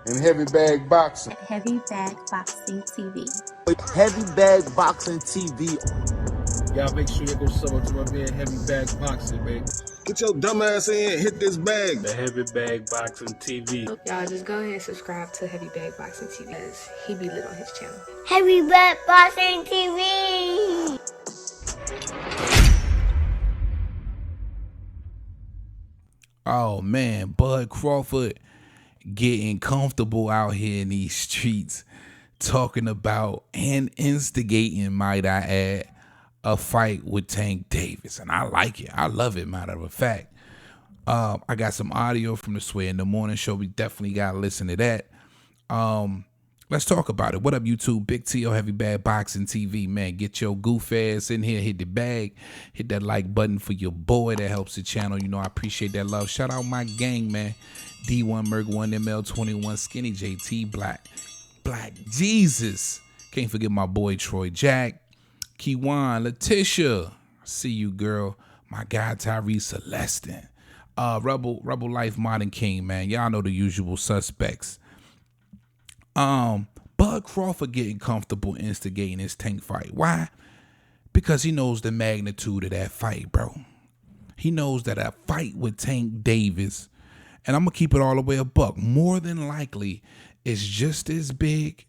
and heavy bag boxing. Heavy Bag Boxing TV. Heavy Bag Boxing TV. Y'all make sure you go sub up to my man Heavy Bag Boxing, man. Get your dumb ass in, hit this bag. The Heavy Bag Boxing TV. Y'all just go ahead and subscribe to Heavy Bag Boxing TV as he be lit on his channel. Heavy Bag Boxing TV. Oh man, Bud Crawford getting comfortable out here in these streets, talking about and instigating, might I add, a fight with Tank Davis. And I like it. I love it, matter of fact. I got some audio from the Sway in the Morning show. We definitely got to listen to that. Let's talk about it. What up, YouTube? Big T.O. Heavy Bag Boxing TV, man. Get your goof ass in here. Hit the bag. Hit that like button for your boy. That helps the channel. You know, I appreciate that love. Shout out my gang, man. D1, Merg 1, ML21, Skinny, JT, Black Jesus. Can't forget my boy, Troy Jack, Kiwan, Letitia. See you, girl. My guy, Tyrese Celestin. Rebel Life Modern King, man. Y'all know the usual suspects. Bud Crawford getting comfortable instigating his Tank fight. Why? Because he knows the magnitude of that fight, bro. He knows that a fight with Tank Davis, and I'm going to keep it all the way a buck, more than likely is just as big,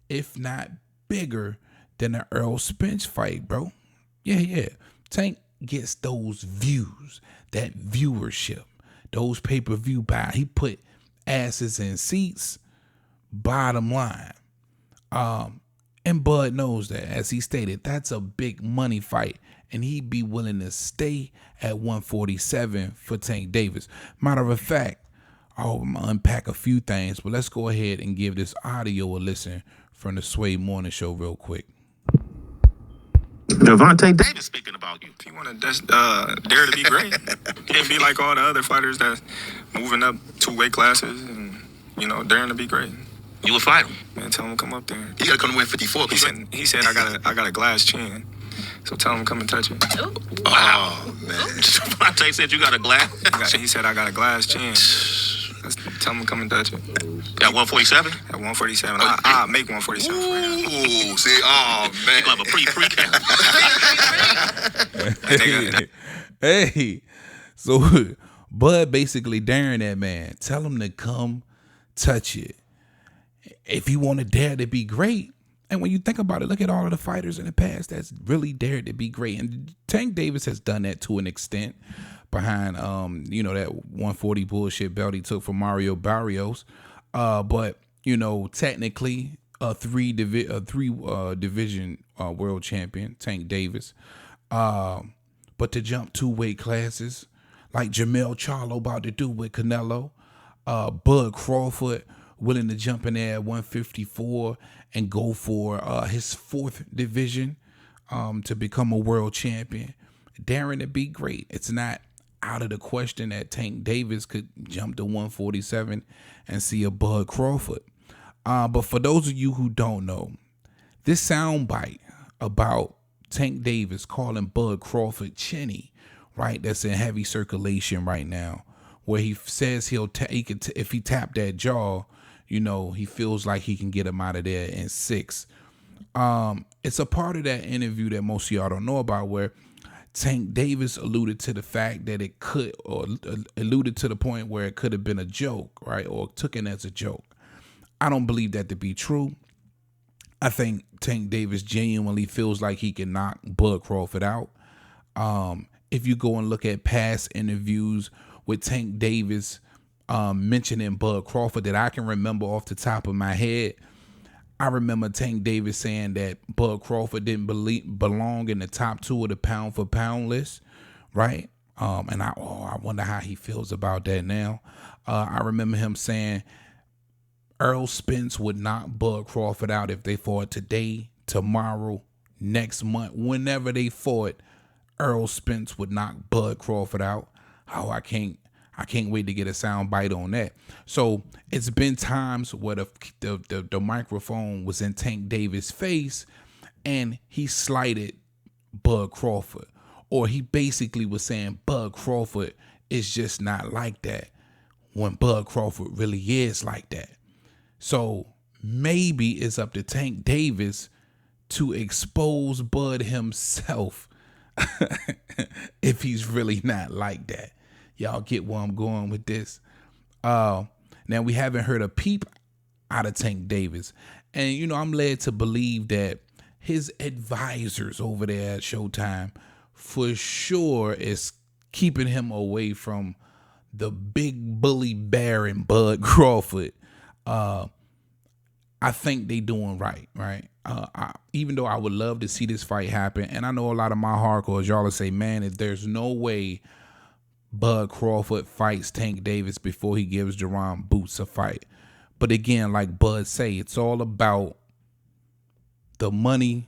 if not bigger, than the Errol Spence fight, bro. Yeah. Tank gets those views, that viewership, those pay-per-view buys. He put asses in seats. Bottom line. And Bud knows that, as he stated, that's a big money fight, and he'd be willing to stay at 147 for Tank Davis. Matter of fact, I'm gonna unpack a few things, but let's go ahead and give this audio a listen from the Sway Morning Show real quick. Gervonta Davis speaking about you. If you want to dare to be great, you can't be like all the other fighters that's moving up 2 weight classes and, daring to be great. You would fight him. Man, tell him to come up there. He got to come to win 54. He said I got a glass chin. So tell him to come and touch it. Ooh. Oh, man. Gervonta said you got a glass. He said I got a glass chin. Tell him to come and touch it. At 147? At 147. I'll make 147 for you. Ooh, see, oh, man. You gonna have a pre-count. Hey, so Bud basically daring that man. Tell him to come touch it. If you want to dare to be great, and when you think about it, look at all of the fighters in the past that's really dared to be great. And Tank Davis has done that to an extent behind, that 140 bullshit belt he took from Mario Barrios. But, technically a three division world champion, Tank Davis. But to jump 2 weight classes like Jermell Charlo about to do with Canelo, Bud Crawford willing to jump in there at 154 and go for his 4th division to become a world champion. Daring to be great. It's not out of the question that Tank Davis could jump to 147 and see a Bud Crawford. But for those of you who don't know, this soundbite about Tank Davis calling Bud Crawford chinny, right? That's in heavy circulation right now, where he says if he tapped that jaw, he feels like he can get him out of there in 6. It's a part of that interview that most of y'all don't know about, where Tank Davis alluded to the fact that it could, or alluded to the point where it could have been a joke, right? Or took it as a joke. I don't believe that to be true. I think Tank Davis genuinely feels like he can knock Bud Crawford out. If you go and look at past interviews with Tank Davis mentioning Bud Crawford that I can remember off the top of my head, I remember Tank Davis saying that Bud Crawford didn't belong in the top 2 of the pound for pound list, right? And I wonder how he feels about that now. I remember him saying Errol Spence would knock Bud Crawford out if they fought today, tomorrow, next month, whenever they fought. Errol Spence would knock Bud Crawford out. Oh, I can't wait to get a sound bite on that. So it's been times where the microphone was in Tank Davis' face and he slighted Bud Crawford, or he basically was saying Bud Crawford is just not like that, when Bud Crawford really is like that. So maybe it's up to Tank Davis to expose Bud himself if he's really not like that. Y'all get where I'm going with this. Now we haven't heard a peep out of Tank Davis. And, you know, I'm led to believe that his advisors over there at Showtime for sure is keeping him away from the big bully baron Bud Crawford. I think they doing right. Even though I would love to see this fight happen, and I know a lot of my hardcores, y'all will say, man, if there's no way Bud Crawford fights Tank Davis before he gives Jerron Boots a fight. But again, like Bud say, it's all about the money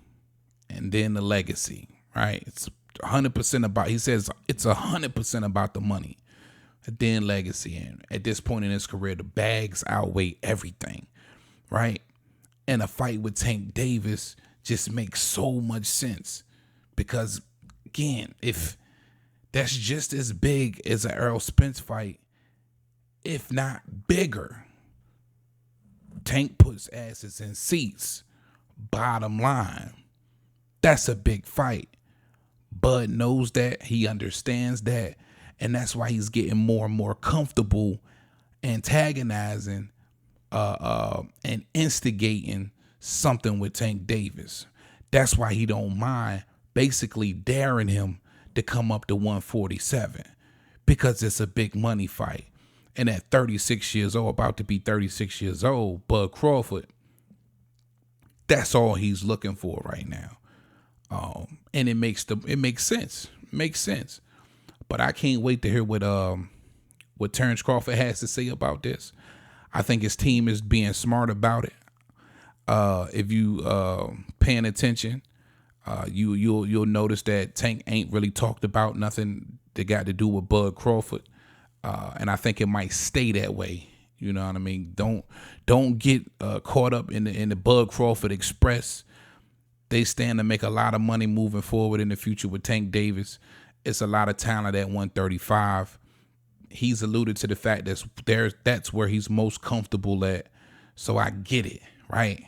and then the legacy, right? It's 100% about, he says it's 100% about the money and then legacy. And at this point in his career, the bags outweigh everything, right? And a fight with Tank Davis just makes so much sense because, again, if that's just as big as an Errol Spence fight, if not bigger, Tank puts asses in seats. Bottom line, that's a big fight. Bud knows that. He understands that. And that's why he's getting more and more comfortable antagonizing and instigating something with Tank Davis. That's why he don't mind basically daring him to come up to 147 because it's a big money fight. And at 36 years old, about to be 36 years old, Bud Crawford, that's all he's looking for right now. And it makes sense. Makes sense. But I can't wait to hear what Terence Crawford has to say about this. I think his team is being smart about it. If you paying attention, you'll notice that Tank ain't really talked about nothing that got to do with Bud Crawford. And I think it might stay that way. You know what I mean? Don't get caught up in the Bud Crawford Express. They stand to make a lot of money moving forward in the future with Tank Davis. It's a lot of talent at 135. He's alluded to the fact that's where he's most comfortable at. So I get it, right?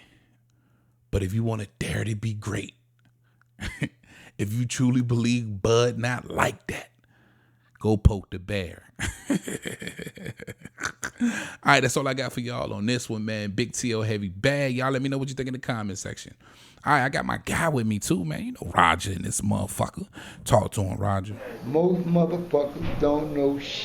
But if you want to dare to be great, if you truly believe Bud not like that, go poke the bear. All right, that's all I got for y'all on this one, man. Big TL Heavy Bag. Y'all let me know what you think in the comment section. All right, I got my guy with me too, man. You know Roger and this motherfucker. Talk to him, Roger. Most motherfuckers don't know shit.